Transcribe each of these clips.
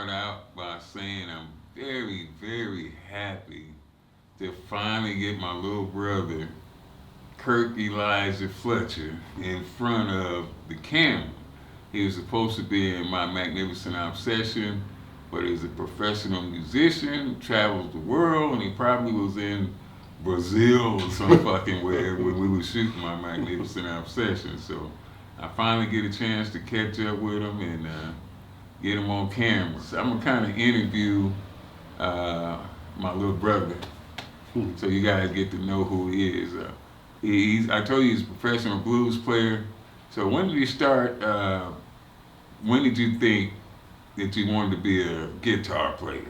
start out by saying I'm very, very happy to finally get my little brother, Kirk Elijah Fletcher, in front of the camera. He was supposed to be in My Magnificent Obsession, but he's a professional musician, travels the world, and he probably was in Brazil or some fucking where when we were shooting My Magnificent Obsession. So I finally get a chance to catch up with him and get him on camera. So I'm gonna kind of interview my little brother, so you guys get to know who he is. I told you he's a professional blues player. So when did he start? When did you think that you wanted to be a guitar player?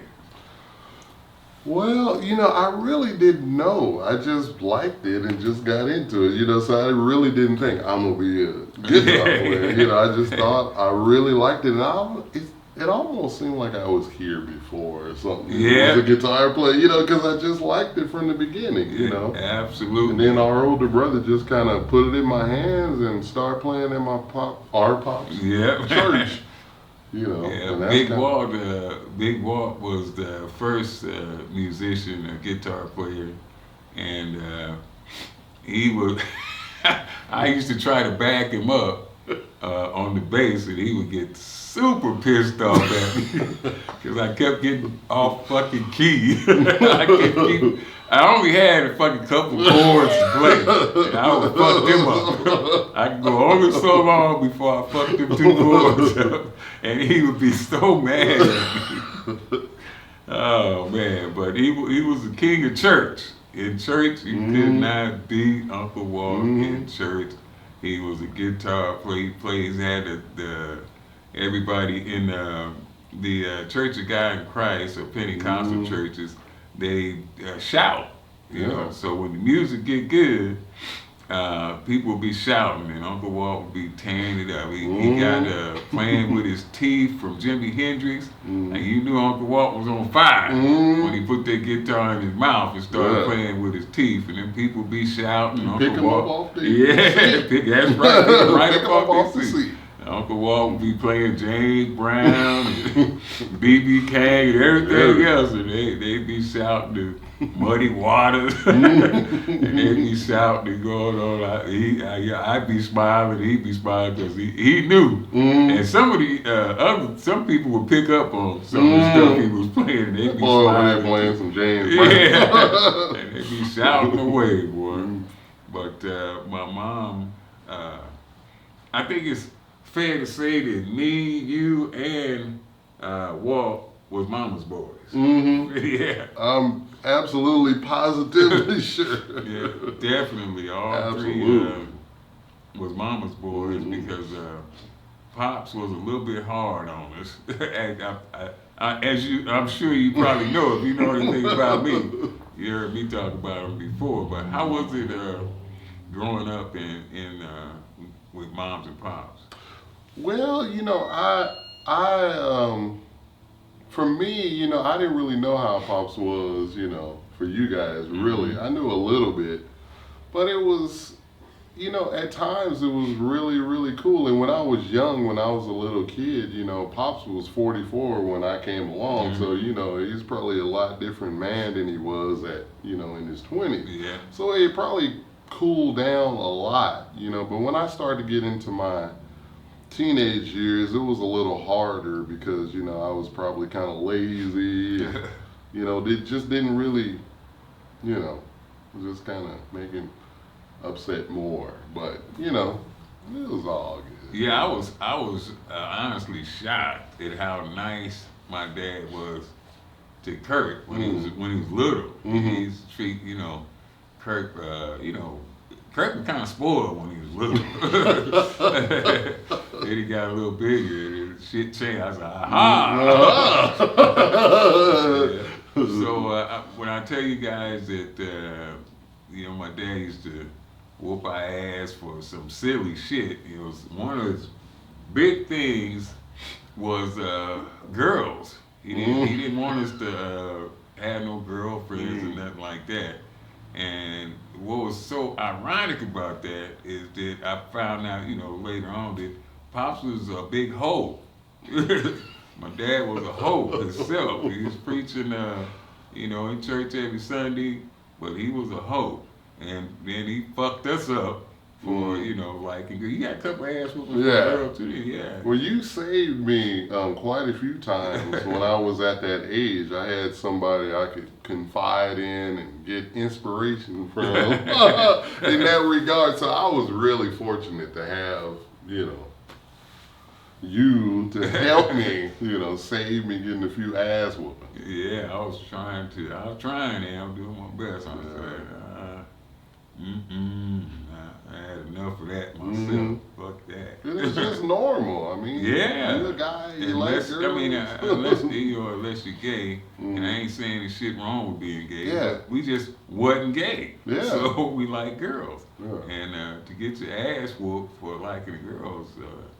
Well, I really didn't know. I just liked it and just got into it, so I really didn't think I'm going to be a guitar player. I just thought I really liked it. And it almost seemed like I was here before or something. Yeah. I was a guitar player, because I just liked it from the beginning, Absolutely. And then our older brother just kind of put it in my hands and started playing in our pops church. Yeah, Big Walt was the first musician, a guitar player, and he was. I used to try to back him up on the bass, and he would get super pissed off at me because I kept getting off fucking key. I only had a fucking couple chords to play, and I would fuck them up. I could go only so long before I fucked them two chords up, and he would be so mad at me. Oh man, but he was the king of church. In church, you could not beat Uncle Walt in church. He was a guitar player. He had everybody in the Church of God in Christ or Pentecostal churches. They shout, So when the music get good, people will be shouting, and Uncle Walt will be tearing it up. He got playing with his teeth from Jimi Hendrix, and you knew Uncle Walt was on fire when he put that guitar in his mouth and started playing with his teeth, and then people would be shouting. Pick him up off the seat. That's right, pick him right up off the seat. Uncle Walt would be playing James Brown, and B.B. King, and everything else, and they'd be shouting the Muddy Waters, and they'd be shouting and going on. I'd be smiling, he'd be smiling because he knew. And some of the some people would pick up on some of the stuff he was playing, and they'd be smiling. Playing some James Brown. Yeah, and they'd be shouting away, boy. But my mom, I think it's fair to say that me, you, and Walt was mama's boys. Yeah. I'm absolutely positively sure. Yeah, definitely. All three was mama's boys because Pops was a little bit hard on us. I'm sure you probably know if you know anything about me. You heard me talk about him before. But how was it growing up with moms and pops? Well, for me, I didn't really know how Pops was, for you guys, really. I knew a little bit, but it was, at times it was really, really cool. And when I was young, when I was a little kid, Pops was 44 when I came along. So, he's probably a lot different man than he was in his 20s. Yeah. So it probably cooled down a lot, but when I started to get into my teenage years, it was a little harder because, I was probably kind of lazy. And, it just didn't really, just kind of make him upset more. But, it was all good. Yeah, I was honestly shocked at how nice my dad was to Kirk when he was little. He's treat, Kirk, Kirk was kind of spoiled when he was little. Then he got a little bigger and shit changed. I was like, aha! Yeah. So when I tell you guys that, my dad used to whoop our ass for some silly shit, one of his big things was girls. He didn't want us to have no girlfriends or nothing like that. And what was so ironic about that is that I found out, later on that Pops was a big hoe. My dad was a hoe himself. He was preaching, in church every Sunday, but he was a hoe. And then he fucked us up for, like, he got a couple ass whoopings for Yeah. the girl too. Yeah. Well, you saved me quite a few times when I was at that age. I had somebody I could confide in and get inspiration from in that regard. So I was really fortunate to have, you to help me, save me getting a few ass whoopings. Yeah, I was trying, and I'm doing my best. I'm saying, I had enough of that myself. Fuck that. It's just normal. I mean, yeah. You're a guy, you like girls. Unless you're gay, and I ain't saying there's shit wrong with being gay. Yeah. But we just wasn't gay. Yeah. So we like girls. Yeah. And to get your ass whooped for liking girls,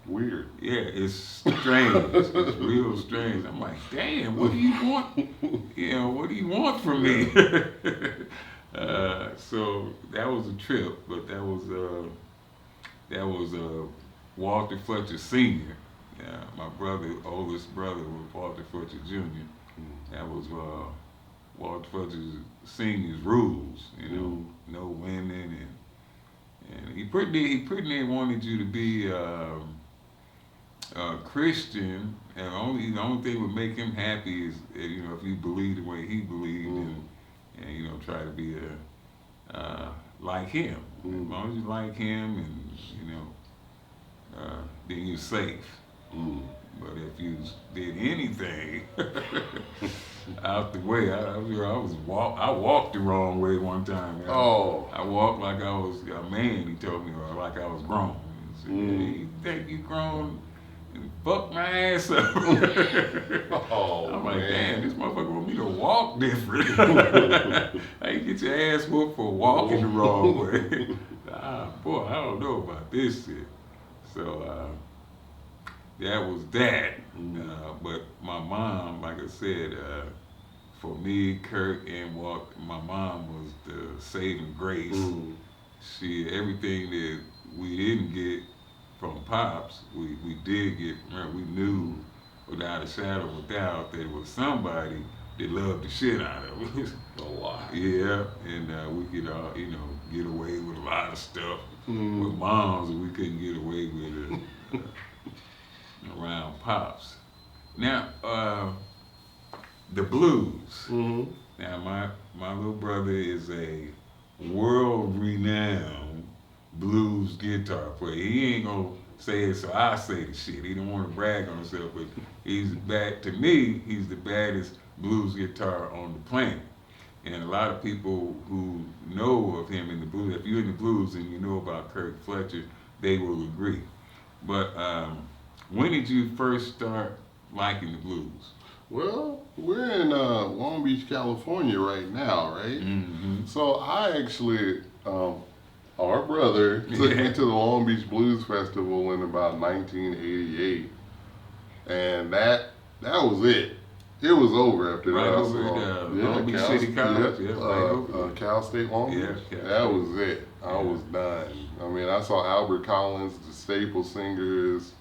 weird. Yeah, it's strange. It's real strange. I'm like, damn, what do you want? What do you want from me? So that was a trip, but that was Walter Fletcher Sr. My oldest brother was Walter Fletcher Jr. That was Walter Fletcher Sr.'s rules, no women, and he pretty near wanted you to be Christian, and the only thing would make him happy is if you believe the way he believed, and try to be like him. As long as you like him, and then you're safe. But if you did anything out the way, I walked the wrong way one time. I walked like I was a man. He told me, or like I was grown. He said, "Hey, you think you grown? And fuck my ass up." I'm like, damn, this motherfucker want me to walk different. How you get your ass whooped for walking the wrong way? Boy, I don't know about this shit. So that was that. But my mom, like I said, for me, Kirk and Walt, my mom was the saving grace. Everything that we didn't get from Pops, we did get. We knew without a shadow of a doubt that it was somebody that loved the shit out of us. A lot. Yeah, and we could, get away with a lot of stuff with moms that we couldn't get away with it around Pops. Now, the blues. Now, my little brother is a world-renowned blues guitar player. He ain't gonna say it, so I say the shit. He don't want to brag on himself, but he's the baddest blues guitar on the planet. And a lot of people who know of him in the blues, if you're in the blues and you know about Kirk Fletcher, they will agree. But when did you first start liking the blues? Well, we're in Long Beach, California right now, right? So I actually, our brother took me to the Long Beach Blues Festival in about 1988, and that was it. It was over after right that. Over Long Beach City College, Cal State Long Beach. That was it. I was done. I mean, I saw Albert Collins, the Staple Singers,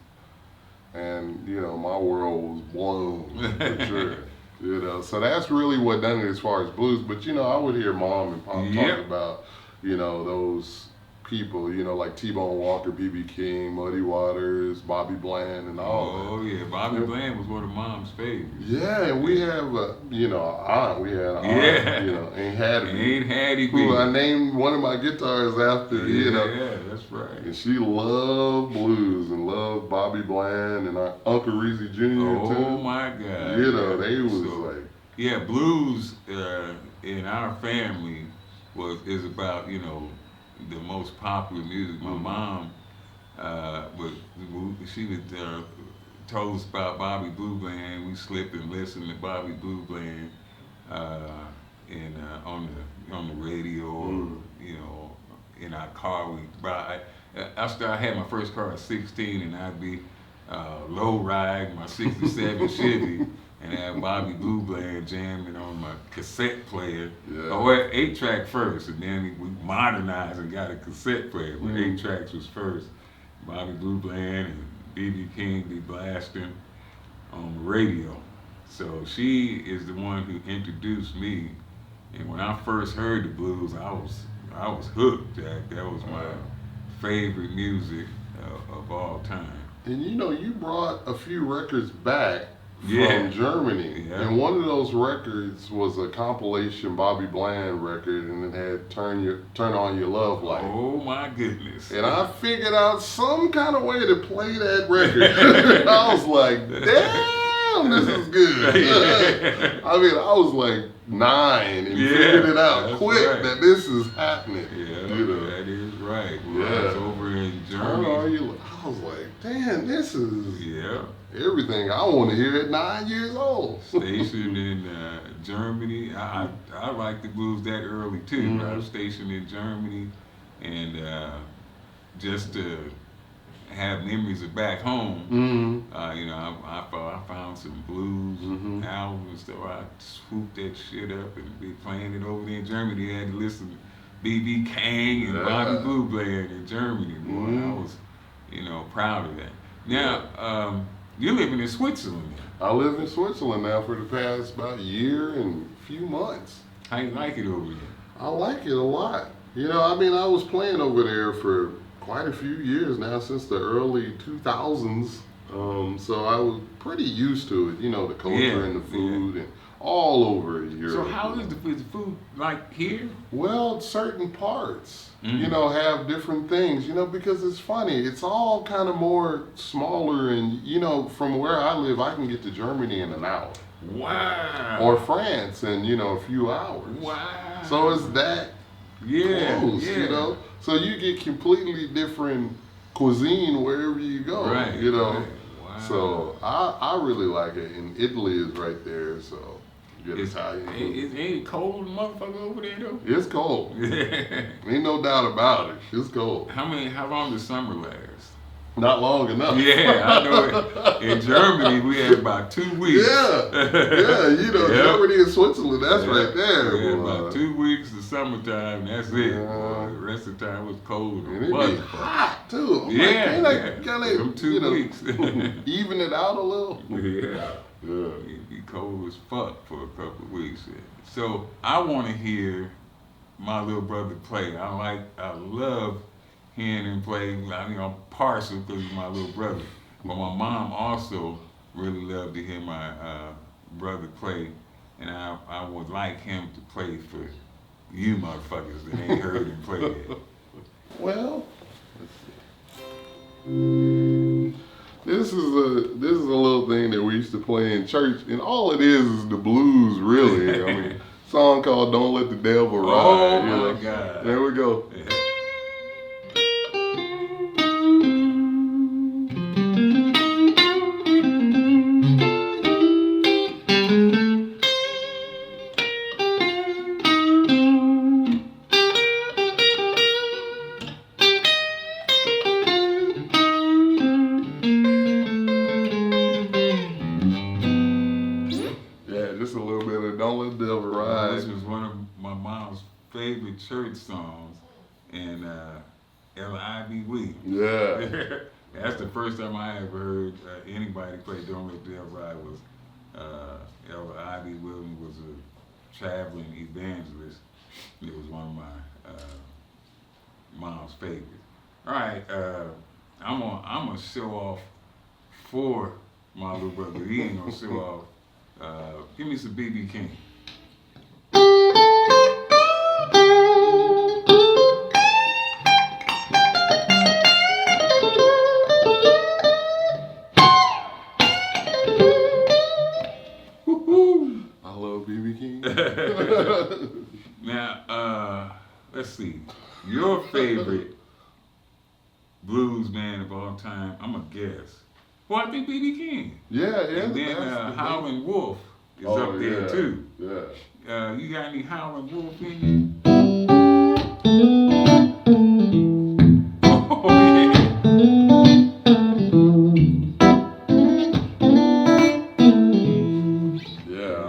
and my world was blown for sure. So that's really what done it as far as blues. But I would hear Mom and Pop talk about those people, like T-Bone Walker, B.B. King, Muddy Waters, Bobby Bland, and all that. Oh yeah, Bobby Bland was one of Mom's favorites. Yeah, and we have an aunt. We had an aunt, Aunt Hattie, who I named one of my guitars after. Yeah, that's right. And she loved blues and loved Bobby Bland and our Uncle Reezy Jr. too. Oh my God. They was like. Yeah, blues in our family is about the most popular music. My mom, she would told us about Bobby Blue Bland. We slipped and listened to Bobby Blue Bland on the radio, or, in our car. I had my first car at 16, and I'd be low ride my '67 Chevy. And have Bobby Blue Bland jamming on my cassette player. Or 8-track first, and then we modernized and got a cassette player. But 8 tracks was first. Bobby Blue Bland and B.B. King be blasting on the radio. So she is the one who introduced me. And when I first heard the blues, I was hooked, Jack. That was my favorite music of all time. And you know, you brought a few records back Yeah. from Germany. Yeah. And one of those records was a compilation Bobby Bland record, and it had Turn On Your Love Light. Oh my goodness. And I figured out some kind of way to play that record. I was like, damn, this is good. I mean, I was like 9 and figured it out quick that this is happening. Yeah, you know? that is right. Yeah. I was over in Turn Germany. On Your Love. I was like, damn, this is Yeah. everything I want to hear at 9 years old. Stationed in Germany. I like the blues that early too. Mm-hmm. I was stationed in Germany, and just to have memories of back home. Mm-hmm. You know, I found some blues albums, so I swooped that shit up and be playing it over there in Germany. I had to listen to B.B. King and Bobby Blue playing in Germany. Boy, I was, you know, proud of that. Now, you're living in Switzerland now. I live in Switzerland now for the past about year and few months. How you like it over there? I like it a lot. You know, I mean, I was playing over there for quite a few years now, since the early 2000s. So I was pretty used to it, you know, the culture and the food and all over Europe. So how is the food like here? Well, certain parts, you know, have different things, you know, because it's funny. It's all kind of more smaller, and, you know, from where I live, I can get to Germany in an hour. Wow. Or France in, you know, a few hours. Wow. So it's that close, yeah. you know? So you get completely different cuisine wherever you go, Right, you know? right. Wow. So I really like it, and Italy is right there, so you get Italian food. Is it cold motherfucker over there though? It's cold. Ain't no doubt about it. It's cold. How long does summer last? Not long enough. Yeah, I know it. In Germany, we had about 2 weeks. Yeah, you know, Germany and Switzerland, that's right there. We had about 2 weeks of summertime, that's it. The rest of the time was cold. And it'd be hot, too. I'm Them 2 weeks. even it out a little. Yeah. It'd be cold as fuck for a couple of weeks. So I want to hear my little brother play. I love hearing him play. I mean, I'm partial because he's my little brother. But my mom also really loved to hear my brother play. And I would like him to play for you motherfuckers that ain't heard him play yet. Well, this is a little thing that we used to play in church, and all it is the blues, really. I mean, a song called "Don't Let the Devil Ride." Oh my God! There we go. Just a little bit of "Don't Let the Devil Ride." This was one of my mom's favorite church songs, and L.I.B. Williams. Yeah. That's the first time I ever heard anybody play "Don't Let the Devil Ride." Was L.I.B. Williams was a traveling evangelist. It was one of my mom's favorites. All right, I'm gonna show off for my little brother. He ain't gonna show off. Give me some B.B. King. I love B.B. King. Now, let's see. Your favorite blues man of all time, I'm going to guess. Well, I think B.B. King. Yeah. And then Howlin' Wolf is up there too. Yeah. You got any Howlin' Wolf in you?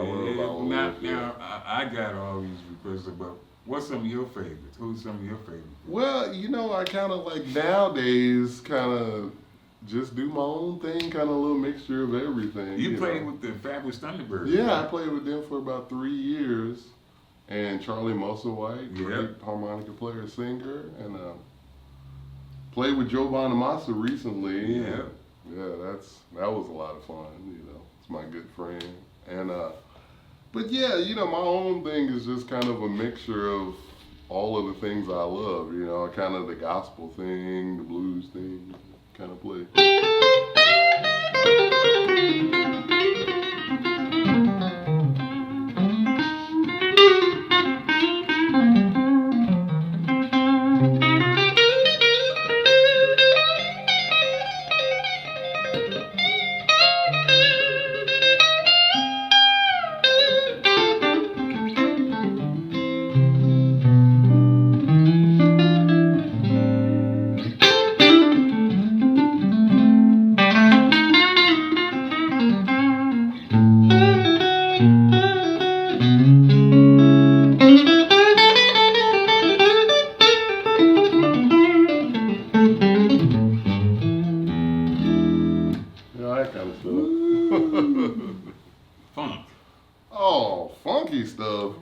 Oh, yeah. Now, I got all these requests, but what's some of your favorites? Who's some of your favorites? Well, you know, I kind of like nowadays kind of just do my own thing, kind of a little mixture of everything. You played with the Fabulous Thunderbirds. Yeah, right? I played with them for about 3 years. And Charlie Musselwhite, great harmonica player, singer, and played with Joe Bonamassa recently. Yeah. Yeah, that was a lot of fun. It's my good friend. And but yeah, my own thing is just kind of a mixture of all of the things I love. Kind of the gospel thing, the blues thing, kind of play. That kind of stuff. Funk. Oh, funky stuff.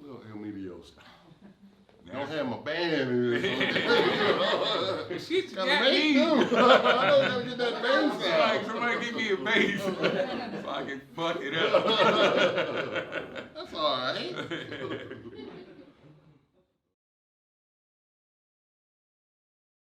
Little Emilio style. I don't have my band here. Shit, you Gotta got make me. them. I don't gotta get that bass out. Somebody give me a bass so I can fuck it up. That's all right.